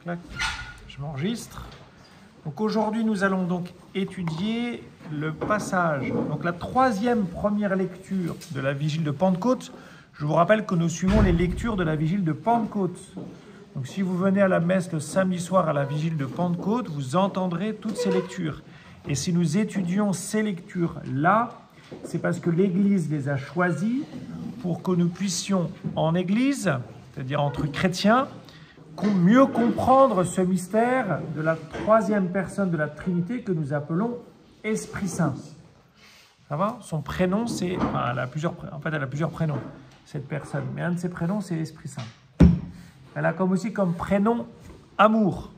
Clac, je m'enregistre. Donc aujourd'hui, nous allons donc étudier le passage, donc la première lecture de la Vigile de Pentecôte. Je vous rappelle que nous suivons les lectures de la Vigile de Pentecôte. Donc si vous venez à la messe le samedi soir à la Vigile de Pentecôte, vous entendrez toutes ces lectures. Et si nous étudions ces lectures-là, c'est parce que l'Église les a choisies pour que nous puissions en Église, c'est-à-dire entre chrétiens, mieux comprendre ce mystère de la troisième personne de la Trinité que nous appelons Esprit Saint. Ça va? Son prénom, c'est... Enfin, elle a plusieurs prénoms, cette personne. Mais un de ses prénoms, c'est l'Esprit Saint. Elle a aussi comme prénom amour,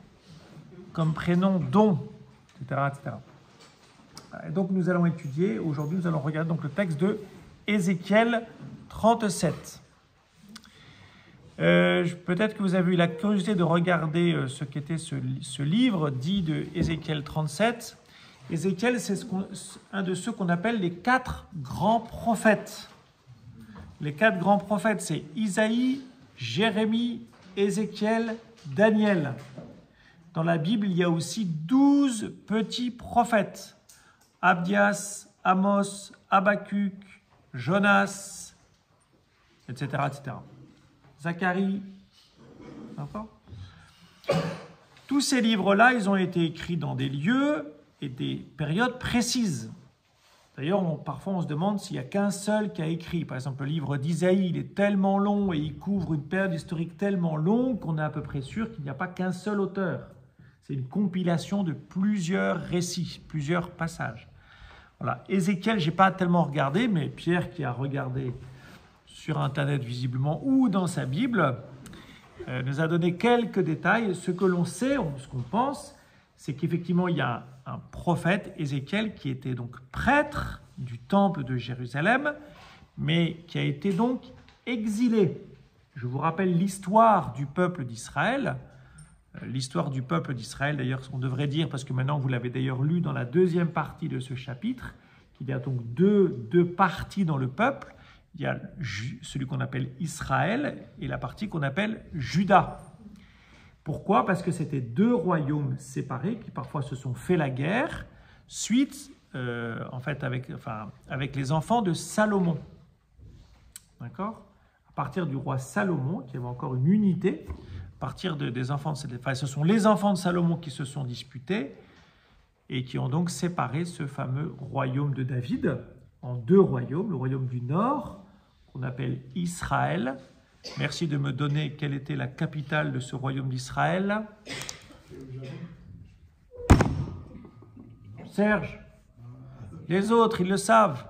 comme prénom don, etc., etc. Et donc nous allons étudier, aujourd'hui nous allons regarder donc le texte de Ézéchiel 37. Peut-être que vous avez eu la curiosité de regarder ce qu'était ce livre dit de Ézéchiel 37. Ézéchiel, c'est un de ceux qu'on appelle les 4 grands prophètes. Les 4 grands prophètes, c'est Isaïe, Jérémie, Ézéchiel, Daniel. Dans la Bible, il y a aussi 12 petits prophètes. Abdias, Amos, Habacuc, Jonas, etc., etc. Zacharie. D'accord ? Tous ces livres-là, ils ont été écrits dans des lieux et des périodes précises. D'ailleurs, parfois on se demande s'il n'y a qu'un seul qui a écrit. Par exemple, le livre d'Isaïe, il est tellement long et il couvre une période historique tellement longue qu'on est à peu près sûr qu'il n'y a pas qu'un seul auteur. C'est une compilation de plusieurs récits, plusieurs passages. Voilà. Ézéchiel, je n'ai pas tellement regardé, mais Pierre qui a regardé sur Internet visiblement ou dans sa Bible, nous a donné quelques détails. Ce que l'on sait, ce qu'on pense, c'est qu'effectivement il y a un prophète, Ézéchiel, qui était donc prêtre du temple de Jérusalem, mais qui a été donc exilé. Je vous rappelle l'histoire du peuple d'Israël. L'histoire du peuple d'Israël, d'ailleurs, on devrait dire, parce que maintenant vous l'avez d'ailleurs lu dans la deuxième partie de ce chapitre, qu'il y a donc deux parties dans le peuple. Il y a celui qu'on appelle Israël et la partie qu'on appelle Juda. Pourquoi? Parce que c'était 2 royaumes séparés qui parfois se sont fait la guerre suite, avec les enfants de Salomon. D'accord? À partir du roi Salomon, qui avait encore une unité, à partir des enfants de ce sont les enfants de Salomon qui se sont disputés et qui ont donc séparé ce fameux royaume de David en 2 royaumes, le royaume du Nord, qu'on appelle Israël. Merci de me donner quelle était la capitale de ce royaume d'Israël. Serge, les autres, ils le savent.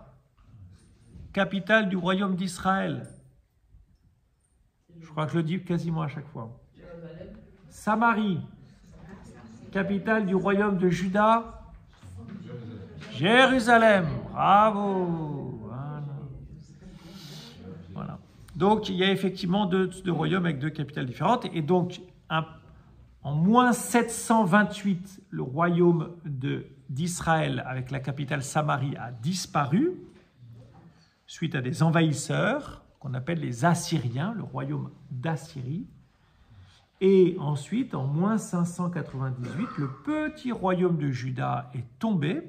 Capitale du royaume d'Israël. Je crois que je le dis quasiment à chaque fois. Samarie. Capitale du royaume de Juda. Jérusalem. Bravo. Voilà. Donc, il y a effectivement deux royaumes avec 2 capitales différentes. Et donc, en moins 728, le royaume d'Israël, avec la capitale Samarie, a disparu suite à des envahisseurs qu'on appelle les Assyriens, le royaume d'Assyrie. Et ensuite, en moins 598, le petit royaume de Juda est tombé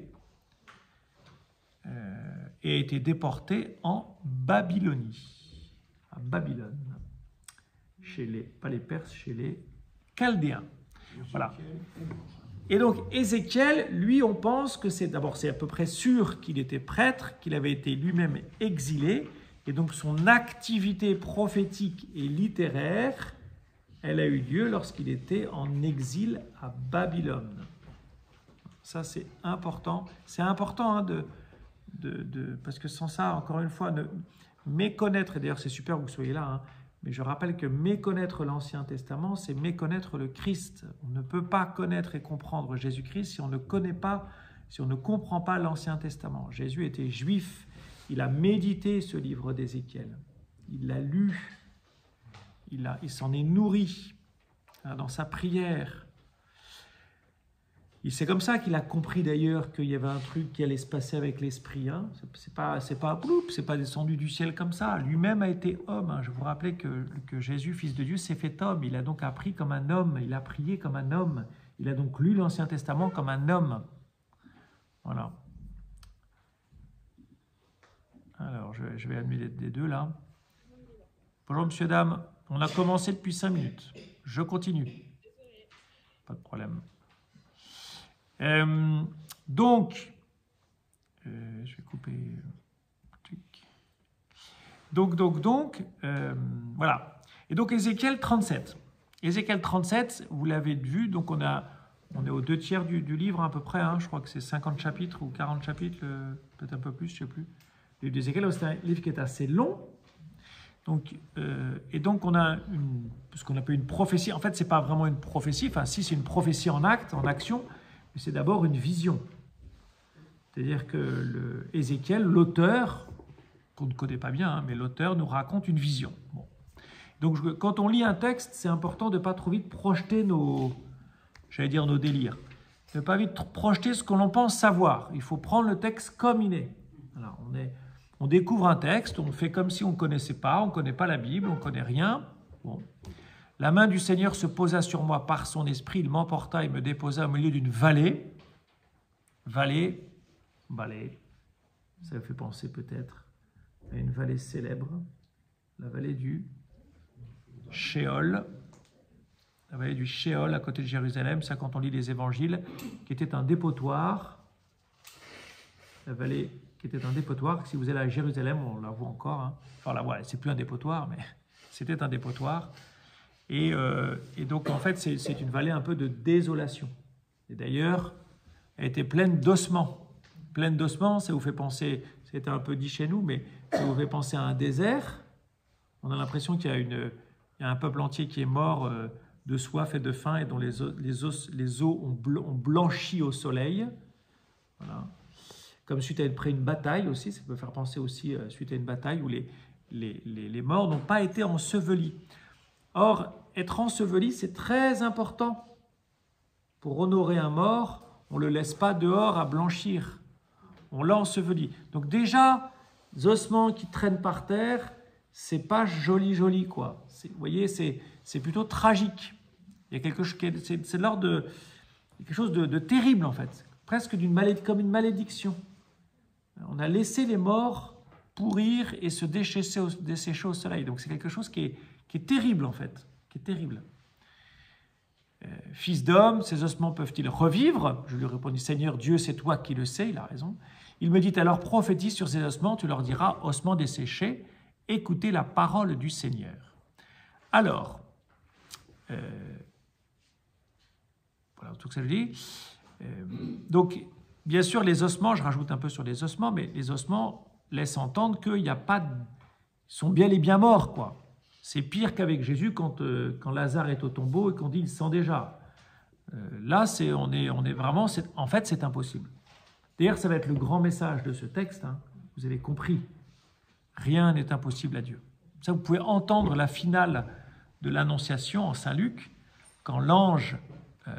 et a été déporté en Babylonie. À Babylone, pas les Perses, chez les Chaldéens. Voilà. Et donc Ézéchiel, lui, on pense que c'est à peu près sûr qu'il était prêtre, qu'il avait été lui-même exilé, et donc son activité prophétique et littéraire, elle a eu lieu lorsqu'il était en exil à Babylone. Ça, c'est important. C'est important hein, parce que sans ça, encore une fois, méconnaître, et d'ailleurs c'est super que vous soyez là, hein, mais je rappelle que méconnaître l'Ancien Testament, c'est méconnaître le Christ. On ne peut pas connaître et comprendre Jésus-Christ si on ne connaît pas, si on ne comprend pas l'Ancien Testament. Jésus était juif, il a médité ce livre d'Ézéchiel, il l'a lu, il s'en est nourri hein, dans sa prière. C'est comme ça qu'il a compris d'ailleurs qu'il y avait un truc qui allait se passer avec l'esprit. Hein. C'est pas descendu du ciel comme ça. Lui-même a été homme. Hein. Je vous rappelais que Jésus, fils de Dieu, s'est fait homme. Il a donc appris comme un homme. Il a prié comme un homme. Il a donc lu l'Ancien Testament comme un homme. Voilà. Alors, je vais admettre des deux là. Bonjour, monsieur, dame. On a commencé depuis 5 minutes. Je continue. Pas de problème. Donc, je vais couper le truc. Donc, voilà. Et donc, Ézéchiel 37. Ézéchiel 37, vous l'avez vu, donc on est aux 2/3 du livre à peu près, hein, je crois que c'est 50 chapitres ou 40 chapitres, peut-être un peu plus, je ne sais plus. Le livre d'Ézéchiel, c'est un livre qui est assez long. Donc, et donc, on a ce qu'on appelle une prophétie. En fait, ce n'est pas vraiment une prophétie, enfin, si, c'est une prophétie en acte, en action, mais c'est d'abord une vision. C'est-à-dire que Ézéchiel, l'auteur, qu'on ne connaît pas bien, hein, mais l'auteur nous raconte une vision. Bon. Donc, quand on lit un texte, c'est important de ne pas trop vite projeter nos délires. De ne pas vite projeter ce que l'on pense savoir. Il faut prendre le texte comme il est. Alors, on découvre un texte, on fait comme si on ne connaissait pas, on ne connaît pas la Bible, on ne connaît rien. Bon. La main du Seigneur se posa sur moi par son esprit, il m'emporta et me déposa au milieu d'une vallée. Vallée, ça fait penser peut-être à une vallée célèbre, la vallée du Sheol. La vallée du Sheol à côté de Jérusalem, ça quand on lit les évangiles, qui était un dépotoir. La vallée qui était un dépotoir, si vous allez à Jérusalem, on la voit encore. Hein. Enfin, la voit, c'est plus un dépotoir, mais c'était un dépotoir. Et donc, en fait, c'est une vallée un peu de désolation. Et d'ailleurs, elle était pleine d'ossements. Pleine d'ossements, ça vous fait penser, c'était un peu dit chez nous, mais ça vous fait penser à un désert. On a l'impression qu'il y a un peuple entier qui est mort de soif et de faim et dont les os ont blanchi au soleil. Voilà. Comme suite à une bataille aussi, ça peut faire penser aussi suite à une bataille où les morts n'ont pas été ensevelis. Or, être enseveli, c'est très important. Pour honorer un mort, on ne le laisse pas dehors à blanchir. On l'a enseveli. Donc déjà, les ossements qui traînent par terre, c'est pas joli, quoi. Vous voyez, c'est plutôt tragique. Il y a quelque chose c'est de l'ordre de quelque chose de terrible, en fait. Presque comme une malédiction. On a laissé les morts pourrir et se dessécher au soleil. Donc c'est quelque chose qui est terrible, en fait. Qui est terrible. Fils d'homme, ces ossements peuvent-ils revivre? Je lui répondis, Seigneur Dieu, c'est toi qui le sais. Il a raison. Il me dit alors, prophétise sur ces ossements, tu leur diras, ossements desséchés, écoutez la parole du Seigneur. Alors, voilà tout ce que ça veut dire. Donc, bien sûr, les ossements, je rajoute un peu sur les ossements, mais les ossements laissent entendre qu'il n'y a pas ils sont bien et bien morts, quoi. C'est pire qu'avec Jésus quand Lazare est au tombeau et qu'on dit il sent déjà. Là, on est vraiment, en fait, c'est impossible. D'ailleurs, ça va être le grand message de ce texte. Hein. Vous avez compris, rien n'est impossible à Dieu. Ça, vous pouvez entendre la finale de l'Annonciation en Saint-Luc, quand l'ange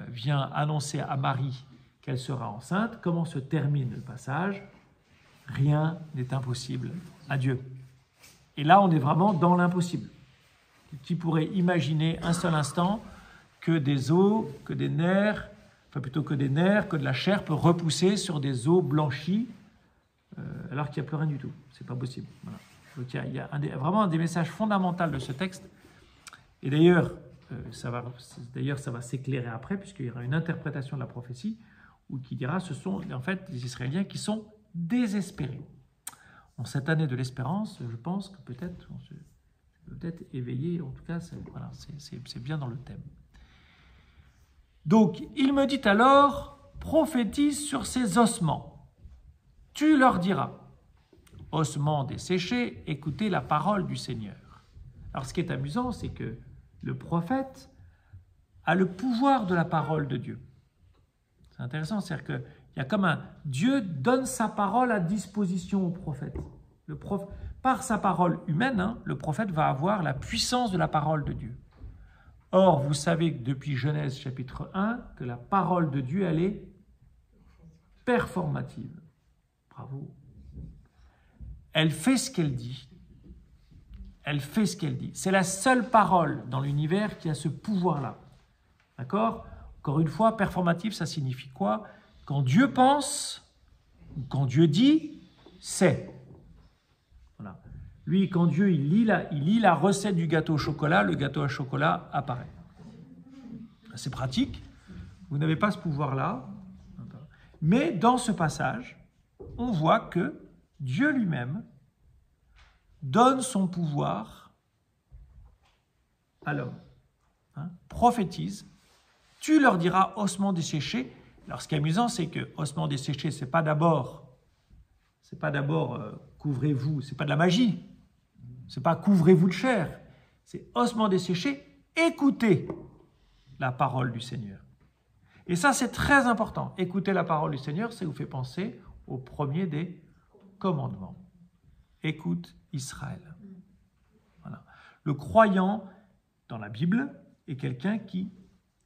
vient annoncer à Marie qu'elle sera enceinte. Comment se termine le passage? Rien n'est impossible à Dieu. Et là, on est vraiment dans l'impossible. Qui pourrait imaginer un seul instant que des os, que des nerfs, enfin plutôt que des nerfs, que de la chair peut repousser sur des os blanchis alors qu'il n'y a plus rien du tout. C'est pas possible. Voilà. Donc il y a vraiment un des messages fondamentaux de ce texte. Et d'ailleurs, ça va s'éclairer après, puisqu'il y aura une interprétation de la prophétie où qui dira ce sont en fait les Israéliens qui sont désespérés. En cette année de l'espérance, je pense que peut-être éveillé, en tout cas, c'est bien dans le thème. Donc, il me dit alors, prophétise sur ces ossements. Tu leur diras, ossements desséchés, écoutez la parole du Seigneur. Alors, ce qui est amusant, c'est que le prophète a le pouvoir de la parole de Dieu. C'est intéressant, c'est-à-dire qu'il y a comme Dieu donne sa parole à disposition au prophète. Par sa parole humaine, le prophète va avoir la puissance de la parole de Dieu. Or, vous savez que depuis Genèse chapitre 1, que la parole de Dieu, elle est performative. Bravo. Elle fait ce qu'elle dit. Elle fait ce qu'elle dit. C'est la seule parole dans l'univers qui a ce pouvoir-là. D'accord? Encore une fois, performative, ça signifie quoi? Quand Dieu pense, ou quand Dieu dit, c'est. Voilà. Lui, quand Dieu il lit la recette du gâteau au chocolat, le gâteau au chocolat apparaît. C'est pratique. Vous n'avez pas ce pouvoir-là. Mais dans ce passage, on voit que Dieu lui-même donne son pouvoir à l'homme. Prophétise. Tu leur diras ossements desséchés. Alors, ce qui est amusant, c'est que ossements desséchés, c'est pas d'abord couvrez-vous, c'est pas de la magie. C'est pas couvrez-vous de chair. C'est ossements desséchés, écoutez la parole du Seigneur. Et ça, c'est très important. Écouter la parole du Seigneur, ça vous fait penser au premier des commandements. Écoute Israël. Voilà. Le croyant dans la Bible est quelqu'un qui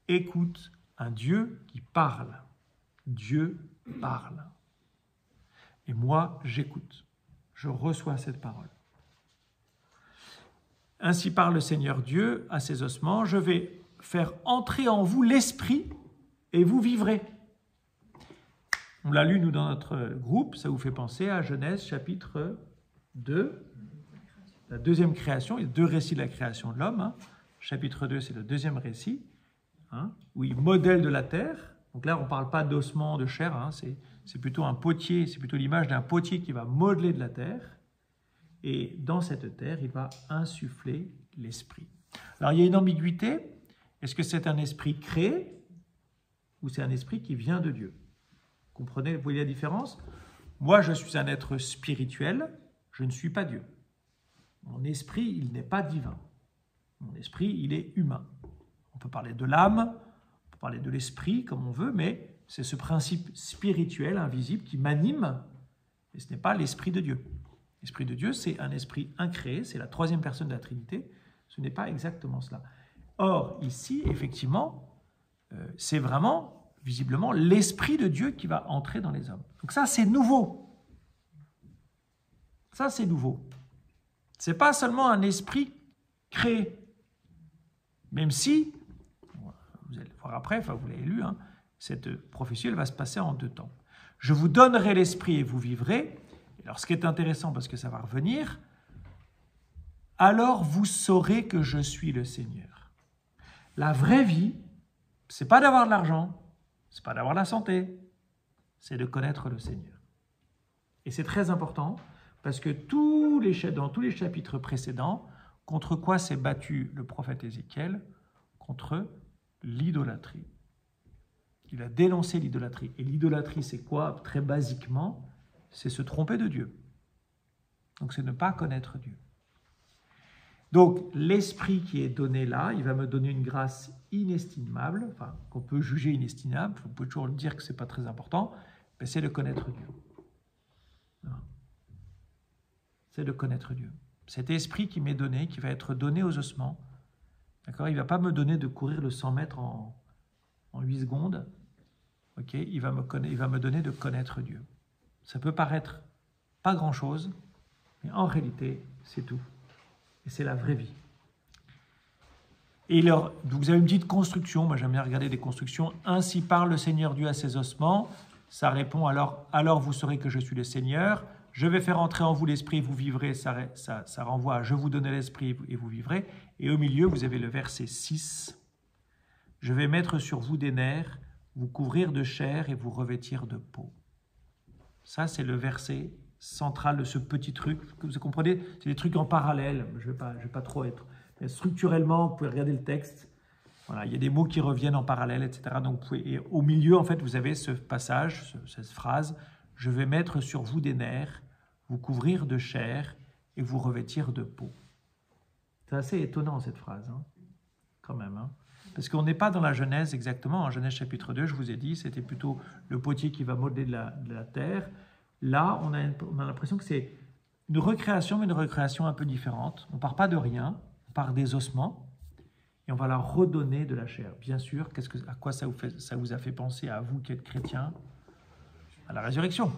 écoute un Dieu qui parle. Dieu parle. Et moi, j'écoute. Je reçois cette parole. Ainsi parle le Seigneur Dieu à ses ossements. Je vais faire entrer en vous l'esprit et vous vivrez. On l'a lu, nous, dans notre groupe. Ça vous fait penser à Genèse chapitre 2, la deuxième création. Il y a deux récits de la création de l'homme. Chapitre 2, c'est le deuxième récit, où il modèle de la terre. Donc là, on ne parle pas d'ossements, de chair. C'est plutôt un potier, c'est plutôt l'image d'un potier qui va modeler de la terre. Et dans cette terre, il va insuffler l'esprit. Alors, il y a une ambiguïté. Est-ce que c'est un esprit créé ou c'est un esprit qui vient de Dieu? Vous comprenez, vous voyez la différence? Moi, je suis un être spirituel, je ne suis pas Dieu. Mon esprit, il n'est pas divin. Mon esprit, il est humain. On peut parler de l'âme, on peut parler de l'esprit, comme on veut, mais c'est ce principe spirituel, invisible, qui m'anime, et ce n'est pas l'esprit de Dieu. L'esprit de Dieu, c'est un esprit incréé, c'est la troisième personne de la Trinité, ce n'est pas exactement cela. Or, ici, effectivement, c'est vraiment, visiblement, l'esprit de Dieu qui va entrer dans les hommes. Donc ça, c'est nouveau. Ça, c'est nouveau. Ce n'est pas seulement un esprit créé, même si, vous allez voir après, enfin vous l'avez lu, cette prophétie, elle va se passer en 2 temps. Je vous donnerai l'esprit et vous vivrez. Alors, ce qui est intéressant, parce que ça va revenir, alors vous saurez que je suis le Seigneur. La vraie vie, c'est pas d'avoir de l'argent, c'est pas d'avoir la santé, c'est de connaître le Seigneur. Et c'est très important, parce que dans tous les chapitres précédents, contre quoi s'est battu le prophète Ézéchiel? Contre l'idolâtrie. Il a dénoncé l'idolâtrie. Et l'idolâtrie, c'est quoi? Très basiquement, c'est se tromper de Dieu. Donc, c'est ne pas connaître Dieu. Donc, l'esprit qui est donné là, il va me donner une grâce inestimable, enfin, qu'on peut juger inestimable, on peut toujours dire que ce n'est pas très important, mais c'est de connaître Dieu. C'est de connaître Dieu. Cet esprit qui m'est donné, qui va être donné aux ossements, d'accord, il ne va pas me donner de courir le 100 mètres en 8 secondes, okay, il va me donner de connaître Dieu. Ça peut paraître pas grand-chose, mais en réalité, c'est tout. Et c'est la vraie vie. Et vous avez une petite construction, moi j'aime bien regarder des constructions. Ainsi parle le Seigneur Dieu à ses ossements. Ça répond alors vous saurez que je suis le Seigneur. Je vais faire entrer en vous l'esprit et vous vivrez. Ça renvoie à je vous donne l'esprit et vous vivrez. Et au milieu, vous avez le verset 6. Je vais mettre sur vous des nerfs, vous couvrir de chair et vous revêtir de peau. Ça, c'est le verset central de ce petit truc. Vous comprenez? C'est des trucs en parallèle. Je vais pas trop être... Mais structurellement, vous pouvez regarder le texte. Voilà, il y a des mots qui reviennent en parallèle, etc. Donc, et au milieu, en fait, vous avez ce passage, cette phrase. Je vais mettre sur vous des nerfs, vous couvrir de chair et vous revêtir de peau. C'est assez étonnant, cette phrase, quand même. Parce qu'on n'est pas dans la Genèse exactement. En Genèse chapitre 2, je vous ai dit, c'était plutôt le potier qui va modeler de la terre. Là, on a l'impression que c'est une recréation, mais une recréation un peu différente. On ne part pas de rien, on part des ossements. et on va leur redonner de la chair. Bien sûr, à quoi ça vous a fait penser, à vous qui êtes chrétiens? À la résurrection.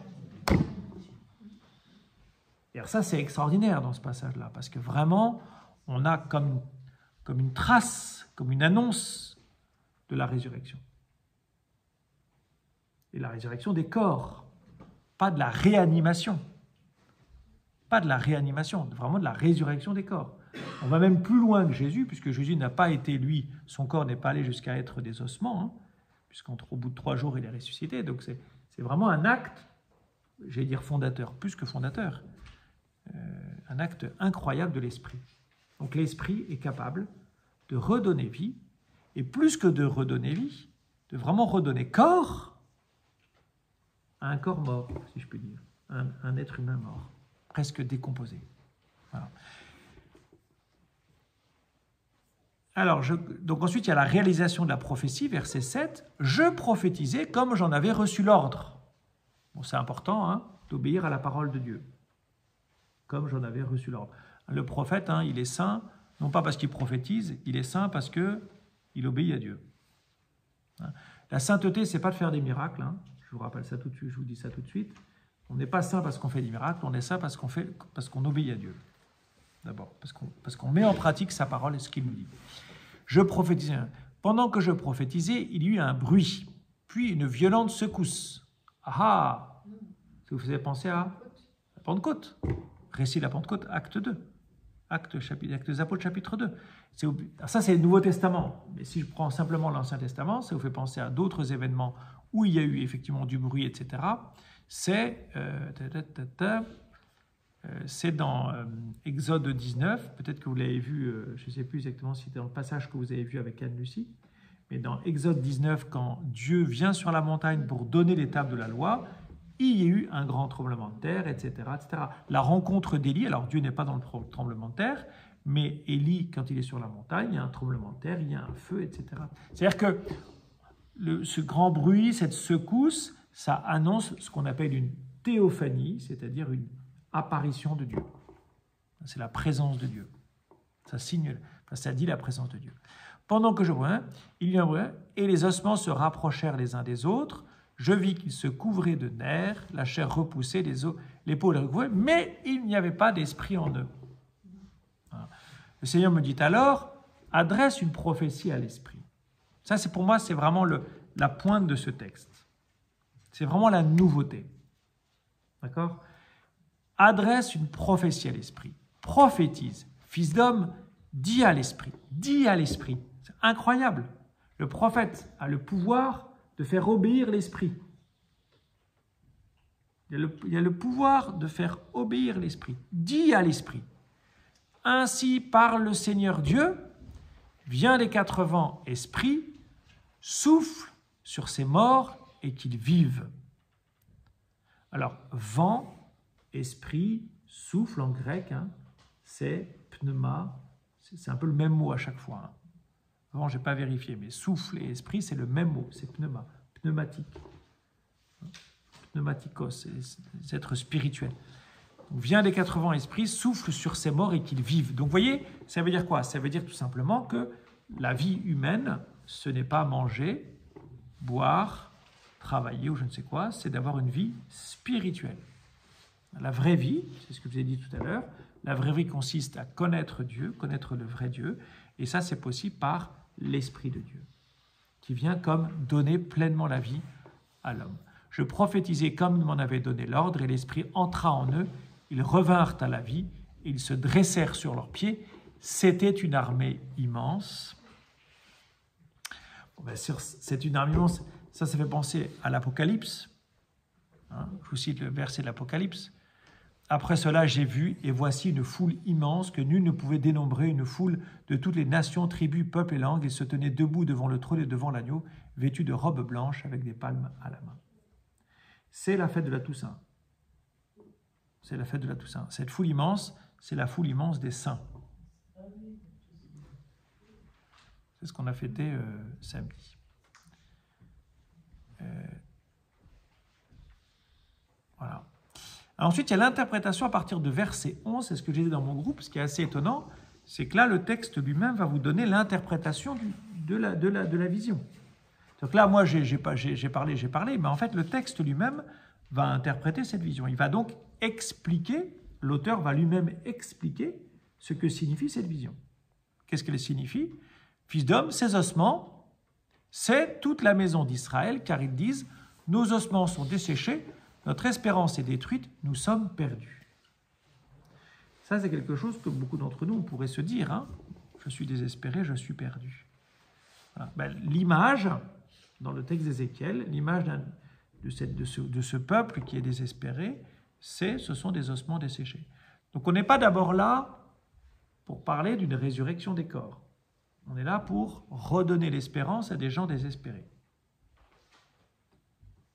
Et alors ça, c'est extraordinaire dans ce passage-là, parce que vraiment, on a comme une trace, comme une annonce de la résurrection. Et la résurrection des corps, pas de la réanimation. Pas de la réanimation, vraiment de la résurrection des corps. On va même plus loin que Jésus, puisque Jésus n'a pas été, lui, son corps n'est pas allé jusqu'à être des ossements, hein, puisqu'au bout de 3 jours, il est ressuscité. Donc c'est vraiment un acte, j'allais dire fondateur, plus que fondateur, un acte incroyable de l'esprit. Donc l'esprit est capable de redonner vie, et plus que de redonner vie, de vraiment redonner corps à un corps mort, si je puis dire, un être humain mort, presque décomposé. Voilà. Alors, donc ensuite, il y a la réalisation de la prophétie, verset 7. « Je prophétisais comme j'en avais reçu l'ordre. » Bon, c'est important hein, d'obéir à la parole de Dieu, comme j'en avais reçu l'ordre. Le prophète, hein, il est saint, non pas parce qu'il prophétise, il est saint parce qu'il obéit à Dieu. Hein. La sainteté, ce n'est pas de faire des miracles, hein. Je vous rappelle ça tout de suite, je vous dis ça tout de suite. On n'est pas saint parce qu'on fait des miracles, on est saint parce qu'on obéit à Dieu. D'abord, parce qu'on met en pratique sa parole et ce qu'il nous dit. Je prophétisais. Pendant que je prophétisais, il y eut un bruit, puis une violente secousse. Ah! Ça vous faisait penser à la Pentecôte. Récit de la Pentecôte, acte 2. Actes des Apôtres, chapitre 2. Ça, c'est le Nouveau Testament. Mais si je prends simplement l'Ancien Testament, ça vous fait penser à d'autres événements où il y a eu effectivement du bruit, etc. C'est dans Exode 19, peut-être que vous l'avez vu, je ne sais plus exactement si c'était dans le passage que vous avez vu avec Anne-Lucie, mais dans Exode 19, quand Dieu vient sur la montagne pour donner les tables de la loi, il y a eu un grand tremblement de terre, etc. etc. La rencontre d'Élie, alors Dieu n'est pas dans le tremblement de terre, mais Élie, quand il est sur la montagne, il y a un tremblement de terre, il y a un feu, etc. C'est-à-dire que ce grand bruit, cette secousse, ça annonce ce qu'on appelle une théophanie, c'est-à-dire une apparition de Dieu. C'est la présence de Dieu. Ça dit la présence de Dieu. Pendant que je vois, il y a un bruit, et les ossements se rapprochèrent les uns des autres. Je vis qu'ils se couvraient de nerfs, la chair repoussée, les peaux les recouvraient, mais il n'y avait pas d'esprit en eux. Voilà. Le Seigneur me dit alors, adresse une prophétie à l'esprit. Ça, pour moi, c'est vraiment la pointe de ce texte. C'est vraiment la nouveauté. D'accord ? Adresse une prophétie à l'esprit. Prophétise. Fils d'homme, dis à l'esprit. Dis à l'esprit. C'est incroyable. Le prophète a le pouvoir de faire obéir l'esprit. Il y a le pouvoir de faire obéir l'esprit. Dis à l'esprit. Ainsi parle le Seigneur Dieu, viens des 4 vents, esprit, souffle sur ces morts et qu'ils vivent. Alors, vent, esprit, souffle en grec, hein, c'est pneuma, c'est un peu le même mot à chaque fois. Hein. Avant, je n'ai pas vérifié, mais souffle et esprit, c'est le même mot, c'est pneuma, pneumatique. Pneumatikos, c'est être spirituel. Donc, vient des 4 vents, esprit, souffle sur ces morts et qu'ils vivent. Donc, vous voyez, ça veut dire quoi? Ça veut dire tout simplement que la vie humaine, ce n'est pas manger, boire, travailler ou je ne sais quoi, c'est d'avoir une vie spirituelle. La vraie vie, c'est ce que je vous ai dit tout à l'heure, la vraie vie consiste à connaître Dieu, connaître le vrai Dieu, et ça c'est possible par l'Esprit de Dieu, qui vient comme donner pleinement la vie à l'homme. Je prophétisais comme il m'en avait donné l'ordre, et l'Esprit entra en eux, ils revinrent à la vie, et ils se dressèrent sur leurs pieds. C'était une armée immense. Bon, bien sûr, c'est une armée immense. Ça fait penser à l'Apocalypse. Hein, je vous cite le verset de l'Apocalypse. Après cela, j'ai vu, et voici une foule immense que nul ne pouvait dénombrer, une foule de toutes les nations, tribus, peuples et langues. Ils se tenaient debout devant le trône et devant l'agneau, vêtus de robes blanches avec des palmes à la main. C'est la fête de la Toussaint. C'est la fête de la Toussaint. Cette foule immense, c'est la foule immense des saints. C'est ce qu'on a fêté samedi. Voilà. Alors ensuite, il y a l'interprétation à partir de verset 11, c'est ce que j'ai dit dans mon groupe, ce qui est assez étonnant, c'est que là, le texte lui-même va vous donner l'interprétation de la vision. Donc là, moi, j'ai parlé, mais en fait, le texte lui-même va interpréter cette vision. Il va donc expliquer, l'auteur va lui-même expliquer ce que signifie cette vision. Qu'est-ce qu'elle signifie? Fils d'homme, ces ossements, c'est toute la maison d'Israël, car ils disent, nos ossements sont desséchés, notre espérance est détruite, nous sommes perdus. Ça, c'est quelque chose que beaucoup d'entre nous, on pourrait se dire, hein, je suis désespéré, je suis perdu. Voilà. Ben, l'image, dans le texte d'Ézéchiel, l'image de ce peuple qui est désespéré, ce sont des ossements desséchés. Donc on n'est pas d'abord là pour parler d'une résurrection des corps. On est là pour redonner l'espérance à des gens désespérés.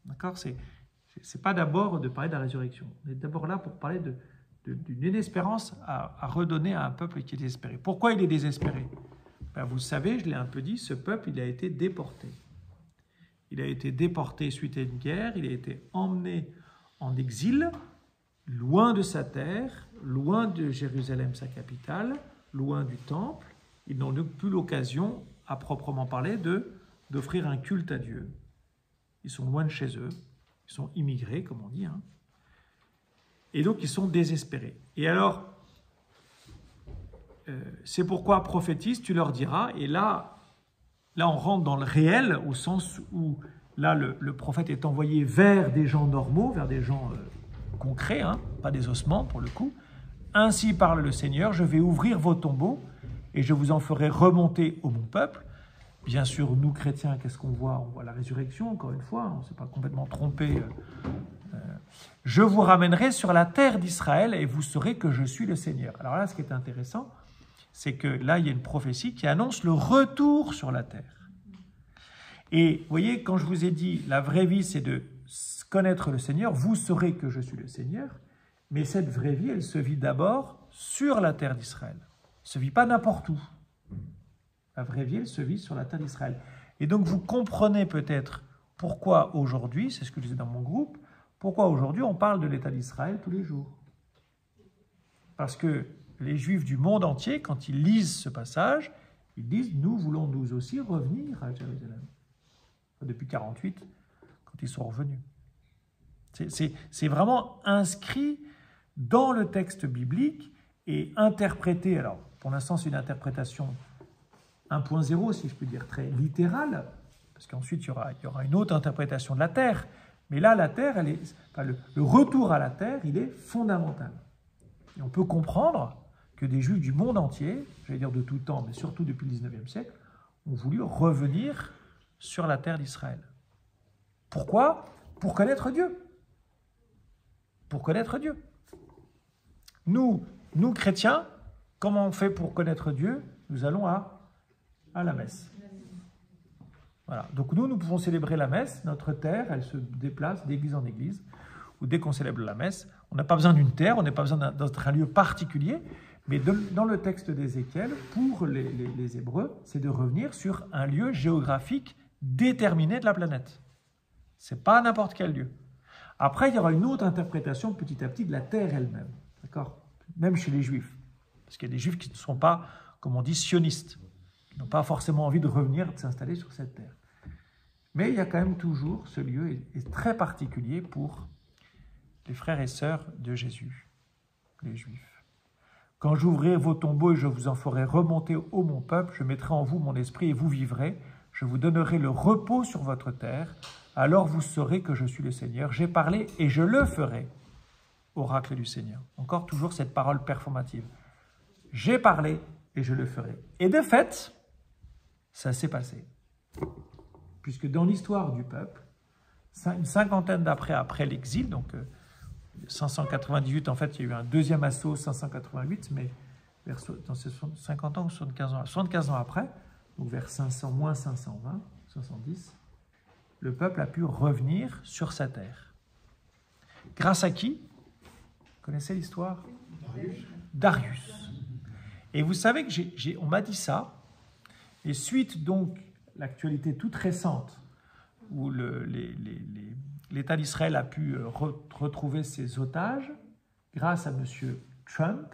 D'accord? C'est pas d'abord de parler de la résurrection. On est d'abord là pour parler d'une espérance à redonner à un peuple qui est désespéré. Pourquoi il est désespéré? Ben vous le savez, je l'ai un peu dit, ce peuple, il a été déporté. Il a été déporté suite à une guerre, il a été emmené en exil, loin de sa terre, loin de Jérusalem, sa capitale, loin du temple. Ils n'ont plus l'occasion, à proprement parler, d'offrir un culte à Dieu. Ils sont loin de chez eux, ils sont immigrés, comme on dit, hein. Et donc ils sont désespérés. Et alors, c'est pourquoi prophétise, tu leur diras, et là on rentre dans le réel, au sens où là le prophète est envoyé vers des gens normaux, vers des gens concrets, hein, pas des ossements pour le coup. Ainsi parle le Seigneur, je vais ouvrir vos tombeaux et je vous en ferai remonter au mon peuple. Bien sûr, nous chrétiens, qu'est-ce qu'on voit? On voit la résurrection, encore une fois, on ne s'est pas complètement trompé. Je vous ramènerai sur la terre d'Israël et vous saurez que je suis le Seigneur. Alors là, ce qui est intéressant, c'est que là, il y a une prophétie qui annonce le retour sur la terre. Et vous voyez, quand je vous ai dit, la vraie vie, c'est de connaître le Seigneur, vous saurez que je suis le Seigneur, mais cette vraie vie, elle se vit d'abord sur la terre d'Israël. Elle ne se vit pas n'importe où. La vraie vie, elle se vit sur la terre d'Israël. Et donc, vous comprenez peut-être pourquoi aujourd'hui, c'est ce que je disais dans mon groupe, pourquoi aujourd'hui on parle de l'État d'Israël tous les jours. Parce que les Juifs du monde entier, quand ils lisent ce passage, ils disent « Nous voulons nous aussi revenir à Jérusalem ». Depuis 1948, quand ils sont revenus. C'est vraiment inscrit dans le texte biblique et interprété. Alors, pour l'instant, c'est une interprétation 1.0, si je peux dire, très littérale, parce qu'ensuite, il y aura une autre interprétation de la terre. Mais là, la terre, le retour à la terre, il est fondamental. Et on peut comprendre que des Juifs du monde entier, j'allais dire de tout temps, mais surtout depuis le 19e siècle, ont voulu revenir sur la terre d'Israël. Pourquoi? Pour connaître Dieu. Pour connaître Dieu. Nous chrétiens, comment on fait pour connaître Dieu? Nous allons à la messe. Voilà. Donc nous pouvons célébrer la messe. Notre terre, elle se déplace d'église en église. Ou dès qu'on célèbre la messe, on n'a pas besoin d'une terre, on n'a pas besoin d'un lieu particulier. Mais dans le texte d'Ézéchiel, pour les Hébreux, c'est de revenir sur un lieu géographique déterminé de la planète. Ce n'est pas n'importe quel lieu. Après, il y aura une autre interprétation petit à petit de la terre elle-même. D'accord? Même chez les Juifs. Parce qu'il y a des Juifs qui ne sont pas, comme on dit, sionistes. Ils n'ont pas forcément envie de revenir, de s'installer sur cette terre. Mais il y a quand même toujours, ce lieu est très particulier pour les frères et sœurs de Jésus, les Juifs. Quand j'ouvrirai vos tombeaux et je vous en ferai remonter ô mon peuple, je mettrai en vous mon esprit et vous vivrez. Je vous donnerai le repos sur votre terre. Alors vous saurez que je suis le Seigneur. J'ai parlé et je le ferai. Oracle du Seigneur. Encore toujours cette parole performative. J'ai parlé et je le ferai. Et de fait, ça s'est passé. Puisque dans l'histoire du peuple, une cinquantaine après l'exil, donc 598, en fait, il y a eu un deuxième assaut, 588, mais dans ces 50 ans ou 75 ans après, donc vers 500, moins 520, 510, le peuple a pu revenir sur sa terre. Grâce à qui? Vous connaissez l'histoire? Darius. Et vous savez que on m'a dit ça, et suite donc l'actualité toute récente, où l'État d'Israël a pu retrouver ses otages, grâce à M. Trump,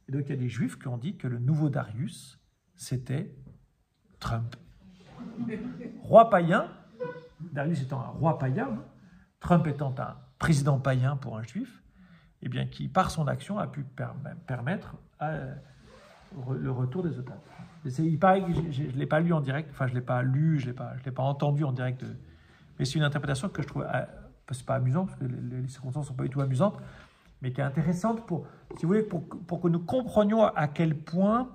Et donc il y a des juifs qui ont dit que le nouveau Darius, c'était Trump. Roi païen, Darius étant un roi païen, Trump étant un président païen pour un juif, eh bien, qui par son action a pu permettre le retour des otages. Il paraît que je ne l'ai pas lu en direct, enfin je ne l'ai pas lu, je ne l'ai pas entendu en direct, mais c'est une interprétation que je trouve, c'est pas amusant, parce que les circonstances ne sont pas du tout amusantes, mais qui est intéressante pour, si vous voulez, pour que nous comprenions à quel point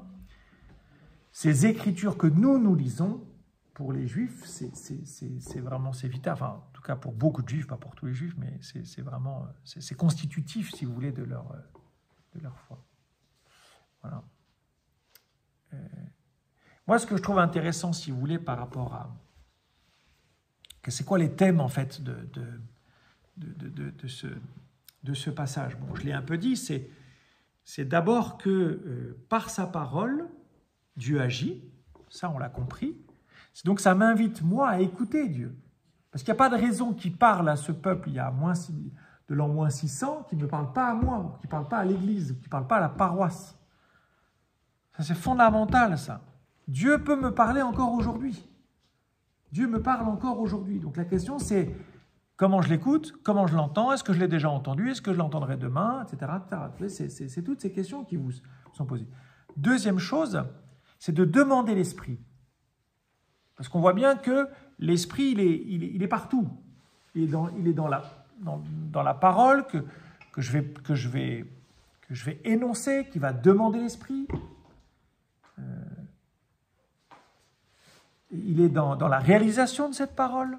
ces écritures que nous lisons, pour les juifs, c'est vraiment, c'est vital, enfin en tout cas pour beaucoup de juifs, pas pour tous les juifs, mais c'est vraiment, c'est constitutif, si vous voulez, de leur foi. Voilà. Moi, ce que je trouve intéressant, si vous voulez, par rapport à... C'est quoi les thèmes, en fait, de ce passage? Bon, je l'ai un peu dit, c'est d'abord que, par sa parole, Dieu agit, ça on l'a compris. Donc ça m'invite, moi, à écouter Dieu. Parce qu'il n'y a pas de raison qu'il parle à ce peuple il y a de l'an moins 600, qu'il ne parle pas à moi, qu'il ne parle pas à l'Église, qu'il ne parle pas à la paroisse. Ça, c'est fondamental, ça. Dieu peut me parler encore aujourd'hui. Dieu me parle encore aujourd'hui. Donc la question, c'est comment je l'écoute, comment je l'entends, est-ce que je l'ai déjà entendu, est-ce que je l'entendrai demain, etc. etc. C'est toutes ces questions qui vous sont posées. Deuxième chose, c'est de demander l'Esprit. Parce qu'on voit bien que l'Esprit, il est partout. Il est dans la parole que je vais énoncer, qui va demander l'Esprit. Il est dans la réalisation de cette parole.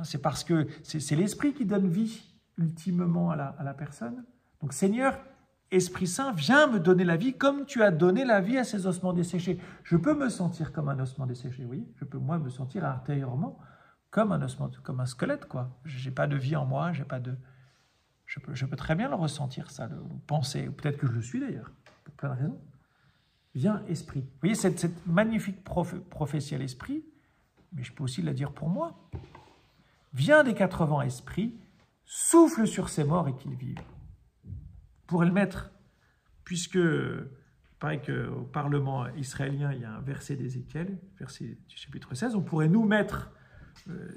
C'est parce que c'est l'Esprit qui donne vie, ultimement, à la personne. Donc, Seigneur, Esprit Saint, viens me donner la vie comme tu as donné la vie à ces ossements desséchés. Je peux me sentir comme un ossement desséché, oui. Je peux, moi, me sentir intérieurement comme un ossement, comme un squelette, quoi. Je n'ai pas de vie en moi, je peux très bien le ressentir, ça, le penser. Peut-être que je le suis, d'ailleurs, pour plein de raisons. Viens, Esprit. Vous voyez, cette magnifique prophétie à l'Esprit, mais je peux aussi la dire pour moi. Viens des 4 vents, Esprit, souffle sur ces morts et qu'ils vivent. Pour le mettre, puisque il paraît qu'au Parlement israélien, il y a un verset d'Ézéchiel, verset du chapitre 16, on pourrait nous mettre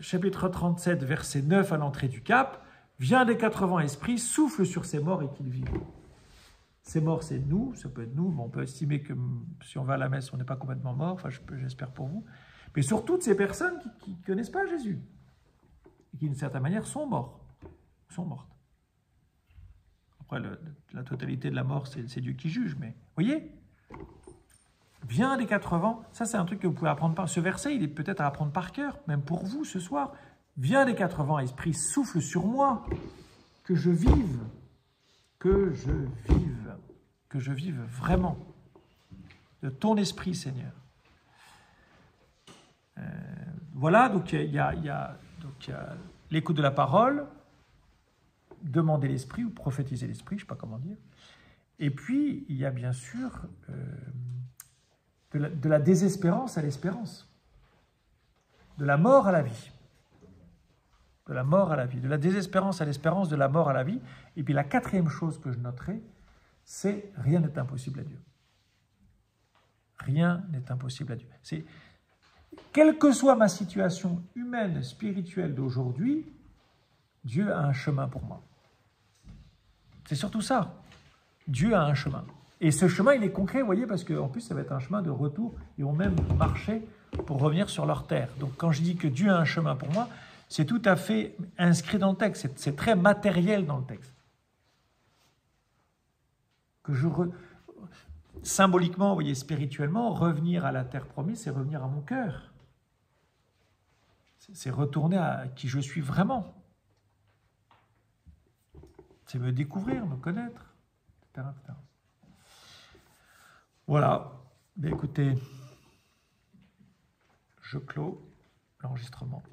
chapitre 37, verset 9 à l'entrée du Cap, viens des 4 vents, Esprit, souffle sur ces morts et qu'ils vivent. Ces morts, c'est nous, ça peut être nous, mais on peut estimer que si on va à la messe, on n'est pas complètement mort, enfin j'espère pour vous, mais sur toutes ces personnes qui ne connaissent pas Jésus, et qui d'une certaine manière sont mortes. Après, la totalité de la mort, c'est Dieu qui juge, mais vous voyez, viens des 4 vents, ça c'est un truc que vous pouvez apprendre par... Ce verset, il est peut-être à apprendre par cœur, même pour vous ce soir. Viens des 4 vents, Esprit, souffle sur moi, que je vive, que je vive vraiment de ton esprit, Seigneur. Voilà, donc il y a l'écoute de la parole, demander l'esprit ou prophétiser l'esprit, je ne sais pas comment dire. Et puis, il y a bien sûr de la désespérance à l'espérance, de la mort à la vie. De la mort à la vie, de la désespérance à l'espérance, de la mort à la vie. Et puis la 4e chose que je noterai, c'est rien n'est impossible à Dieu. Rien n'est impossible à Dieu. C'est, quelle que soit ma situation humaine, spirituelle d'aujourd'hui, Dieu a un chemin pour moi. C'est surtout ça. Dieu a un chemin. Et ce chemin, il est concret, vous voyez, parce qu'en plus, ça va être un chemin de retour. Ils vont même marcher pour revenir sur leur terre. Donc quand je dis que Dieu a un chemin pour moi, c'est tout à fait inscrit dans le texte, c'est très matériel dans le texte. Symboliquement, vous voyez, spirituellement, revenir à la terre promise, c'est revenir à mon cœur. C'est retourner à qui je suis vraiment. C'est me découvrir, me connaître, etc. etc. Voilà. Bien, écoutez, je clôt l'enregistrement.